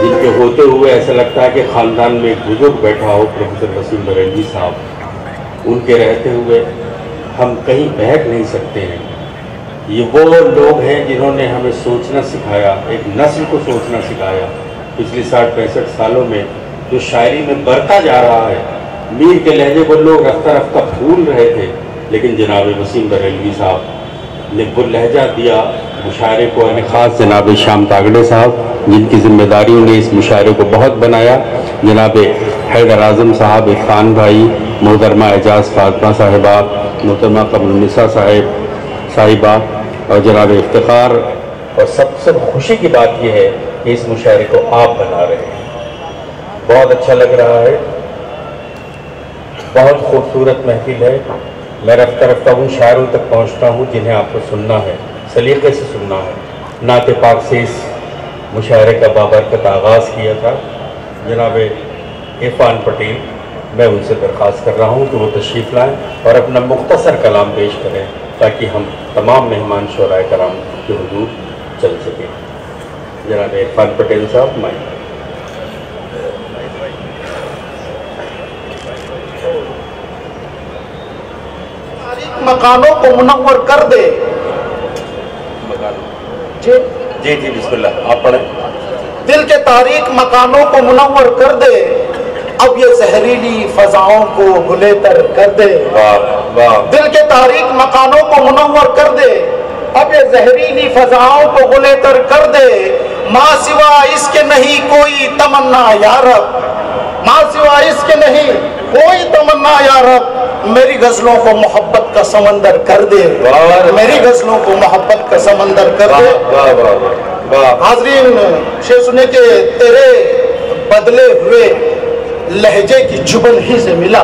जिनके होते हुए ऐसा लगता है कि ख़ानदान में एक बुजुर्ग बैठा हो, प्रोफेसर वसीम बरेलवी साहब, उनके रहते हुए हम कहीं बहक नहीं सकते हैं। ये वो लोग हैं जिन्होंने हमें सोचना सिखाया, एक नस्ल को सोचना सिखाया। पिछले 60-65 सालों में जो शायरी में बढ़ता जा रहा है, मीर के लहजे को लोग रफ्ता रफ्ता भूल रहे थे, लेकिन जनाब वसीम बरेलवी साहब ने वो लहजा दिया मुशायरे को। ख़ास जनाब शाम तागड़े साहब, जिनकी ज़िम्मेदारियों ने इस मुशायरे को बहुत बनाया, जनाब हैदर आज़म साहब, इरफान भाई, मोहतरमा एजाज़ फातिमा साहिबा, मोहतरमा कमरुन्निसा साहिबा और जनाब इफ्तिखार। और सबसे खुशी की बात यह है कि इस मुशायरे को आप बना रहे हैं। बहुत अच्छा लग रहा है, बहुत खूबसूरत महफिल है। मैं रफ्ता रफ्ता उन शायरों तक पहुँचता हूँ जिन्हें आपको सुनना है, सलीक़े से सुनना है। नाते पाक से इस मुशायरे का बाबरकत आगाज़ किया था जनाब इरफान पटेल। मैं उनसे दरख्वास्त कर रहा हूँ कि वो तशरीफ़ लाएँ और अपना मुख्तसर कलाम पेश करें, ताकि हम तमाम मेहमान शोराए कराम के हुजूर चल सकें। जनाब इरफान पटेल साहब, माइक। मकानों को मुनव्वर कर दे। जी जी बिस्मिल्लाह, आप पढ़ें। दिल के तारीक मकानों को मुनव्वर कर दे, अब ये जहरीली फजाओं को गुलेतर कर दे। दिल के तारीक मकानों को मुनव्वर कर दे, अब ये जहरीली फजाओं को गुलेतर कर दे। माँ सिवा इसके नहीं कोई तमन्ना या रब, माँ सिवा इसके नहीं कोई तमन्ना या रब, मेरी गजलों को मोहब्बत का समंदर कर दे, मेरी गजलों को मोहब्बत का समंदर कर दे। हाजरीन, शेर सुने के तेरे बदले हुए लहजे की चुभन ही से मिला,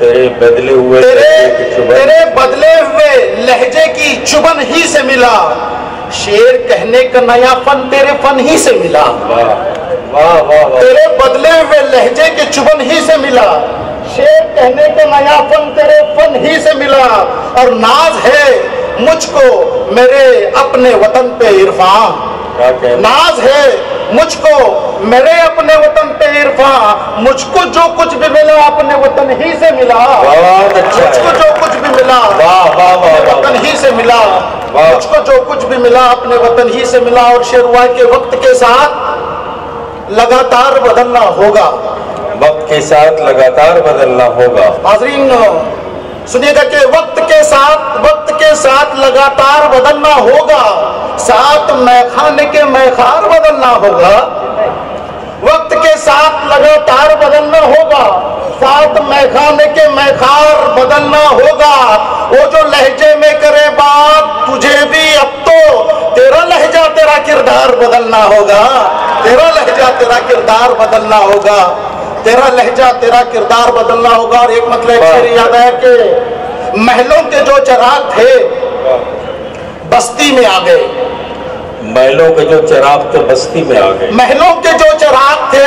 तेरे बदले हुए तेरे बदले हुए लहजे की चुभन ही से मिला। शेर कहने का नया फन तेरे फन ही से मिला, तेरे बदले हुए लहजे की चुभन ही से मिला। शेर कहने का नया फन तेरे फन ही से मिला। और नाज है मुझको मेरे अपने वतन पे इरफान, नाज है मुझको मेरे अपने वतन पे इरफान। मुझको जो कुछ भी मिला अपने वतन ही से मिला, मुझको जो कुछ भी मिला अपने वतन ही से मिला, मुझको जो कुछ भी मिला अपने वतन ही से मिला। और शेर हुआ के वक्त के साथ लगातार बदलना होगा, वक्त के साथ लगातार बदलना होगा। हाज़रीन सुनिएगा कि वक्त के साथ लगातार बदलना होगा, साथ मैखाने के मैखार बदलना होगा। वक्त के साथ लगातार बदलना होगा, साथ मैखाने के मैखार बदलना होगा। वो जो लहजे में करे बात तुझे भी अब तो तेरा लहजा तेरा किरदार बदलना होगा, तेरा लहजा तेरा किरदार बदलना होगा, तेरा लहजा तेरा किरदार बदलना होगा। और एक मतलब शेर याद है कि महलों के जो चिराग थे बस्ती में आ गए, महलों के जो चिराग थे बस्ती में आ गए, महलों के जो चिराग थे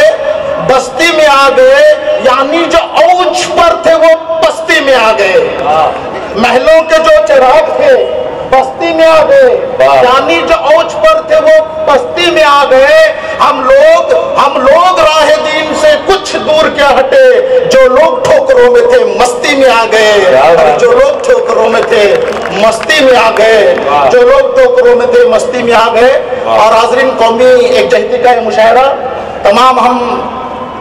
बस्ती में आ गए, यानी जो औज पर थे वो बस्ती में आ गए। महलों के जो चिराग थे बस्ती में आ गए, यानी जो औज पर थे वो बस्ती में आ गए। हम लोग राह दीन से कुछ दूर क्या हटे, जो लोग ठोकरों में थे मस्ती में आ गए, जो लोग ठोकरों में थे मस्ती में आ गए, जो लोग ठोकरों में थे मस्ती में आ गए। और हाज़रीन, कौमी एकजहती का मुशायरा, तमाम हम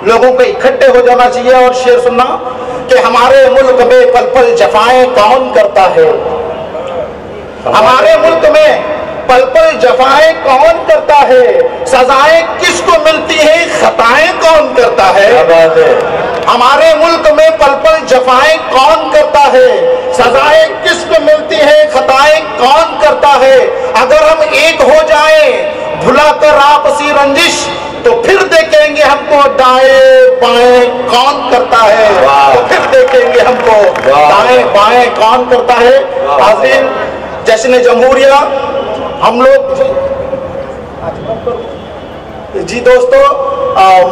लोगों को इकट्ठे हो जाना चाहिए और शेर सुनना कि हमारे मुल्क में पल पल जफाएं कौन करता है, हमारे मुल्क में पल पल जफाएं कौन करता है, सजाएं किसको मिलती है खताएं कौन करता है। हमारे मुल्क में पल पल जफाएं कौन करता है, सजाएं किसको मिलती है खताएं कौन करता है। अगर हम एक हो जाएं भुलाकर आपसी रंजिश, तो फिर देखेंगे हमको दाएं بائیں کون کرتا ہے، تو پھر دیکھیں گے ہم کو دائیں بائیں کون کرتا ہے۔ حاضرین، جشن جمہوریہ ہم لوگ جی دوستو،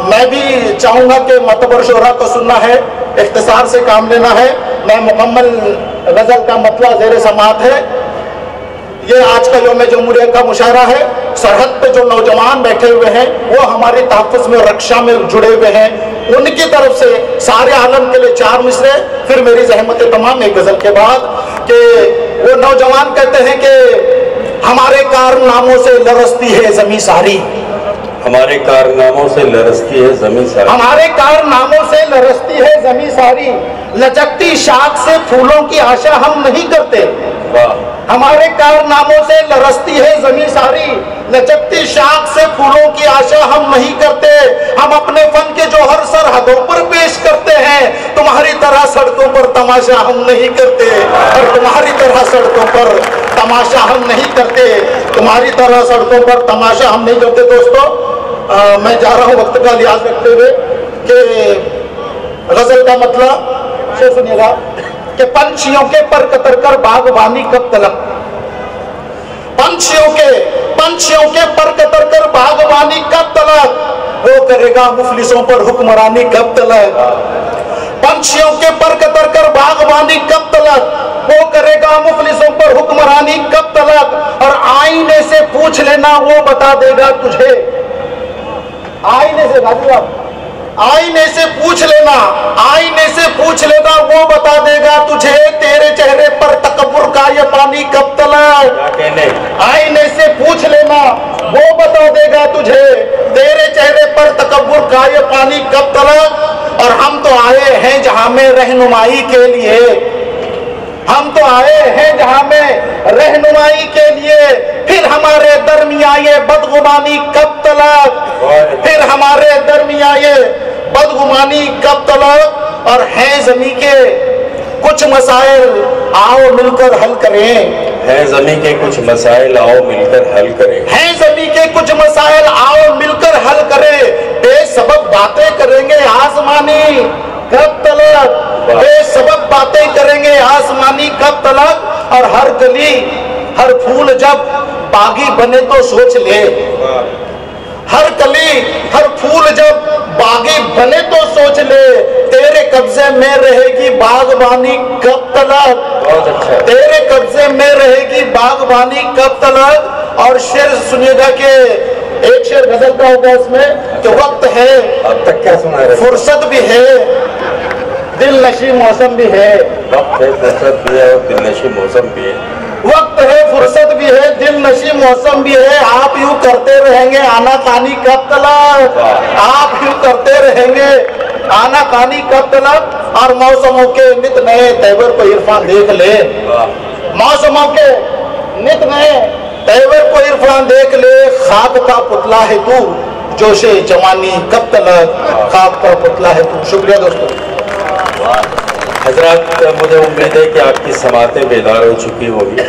میں بھی چاہوں گا کہ معتبر شعراء کو سننا ہے، اختصار سے کام لینا ہے۔ میں مکمل غزل کا مطلع زیر سماعت ہے۔ یہ آج کا یوم جمہوریہ کا مشاعرہ ہے۔ سرحد پہ جو نوجوان بیٹھے ہوئے ہیں وہ ہمارے تحفظ میں رکشا میں جڑے ہوئے ہیں، ان کی طرف سے سارے عالم کے لیے 4 مصرے، پھر میری زحمت تمام ایک غزل کے بعد، کہ وہ نوجوان کہتے ہیں کہ ہمارے کارناموں سے لرزتی ہے زمیں ساری، ہمارے کارناموں سے لرزتی ہے زمیں ساری، ہمارے کارناموں سے لرزتی ہے زمیں ساری، لچکتی شاخ سے پھولوں کی آشا ہم نہیں کرتے۔ ہمارے کارناموں سے لرزتی ہے زمیں ساری، لچکتی شاخ سے پھولوں کی آشا ہم نہیں کرتے، ہم اپنے فن کے جوہر سرحدوں پر پیش کرتے ہیں، تمہاری طرح سڑکوں پر تماشا ہم نہیں کرتے، اور تمہاری طرح سڑکوں پر تماشا ہم نہیں کرتے، تمہاری طرح سڑکوں پر تماشا ہم نہیں کرتے۔ دوستو، میں جا رہا ہوں وقت کا لحاظ رکھتے ہوئے کہ غزل کا مطلب سے سنیے گا کہ پنچھیوں کے پر قطر کر باغبانی کب تلک، پنچھیوں کے پر قطر کر باغبانی کب تلک، وہ کرے گا مفلسوں پر حکمرانی کب تلک، پنچھیوں کے پر قطر کر باغبانی کب تلک، وہ کرے گا مفلسوں پر حکمرانی کب تلک، اور آئینے سے پوچھ لینا وہ بتا دے گا تجھے، آئینے سے آئینے سے پوچھ لینا، آئینے سے پوچھ لینا وہ بتا دے گا تجھے، تیرے چہرے پر تکبر کا یہ پانی کب تلک، آئینے سے پوچھ لینا وہ بتا دے گا تجھے، تیرے چہرے پر تکبر کا یہ پانی کب تلک، اور ہم تو آئے ہیں جہاں میں رہنمائی کے لیے، ہم تو آئے ہیں جہاں میں رہنمائی کے لیے، پھر ہمارے درمیان یہ بدگمانی کب تلک، پھر ہمارے درمیان یہ بدگمانی کب تلک، اور ہیں زمین کے کچھ مسائل آؤ مل کر حل کریں، ہیں زمین کے کچھ مسائل آؤ مل کر حل کریں، ہیں زمین کے کچھ مسائل آؤ مل کر حل کریں، بے سبب باتیں کریں گے آسمانی کب تلک، بے سبب باتیں کریں گے آسمانی کب تلک، اور ہر کلی ہر پھول جب باغی بنے تو سوچ لے، ہر کلی ہر پھول جب باغی بنے تو سوچ لے، تیرے قبضے میں رہے گی باغبانی کب تلک، تیرے قبضے میں رہے گی باغبانی کب تلک۔ اور شعر سنیے گا کہ ایک شعر غزل کا ہوگا اس میں کہ وقت ہے، اب تک کیا سنا رہے، فرصت بھی ہے، دل نشی موسم بھی ہے، وقت ہے، فرصت بھی ہے اور دل نشی موسم بھی ہے، وقت ہے، فرصت بھی ہے، دل نشی موسم بھی ہے، آپ یوں کرتے رہیں گے آنا کانی کب تلک، آپ یوں کرتے رہیں گے آنا کانی کب تلک، اور موسموں کے نت نئے تیور کو عرفان دیکھ لے، موسموں کے نت نئے تیور کو عرفان دیکھ لے، خاک کا پتلا ہے تو جوش جوانی کب تلک، خاک کا پتلا ہے تو۔ شکریہ دوستو۔ حضرات، مجھے امید ہے کہ آپ کی سماعتیں بیدار ہو چکی ہوگی۔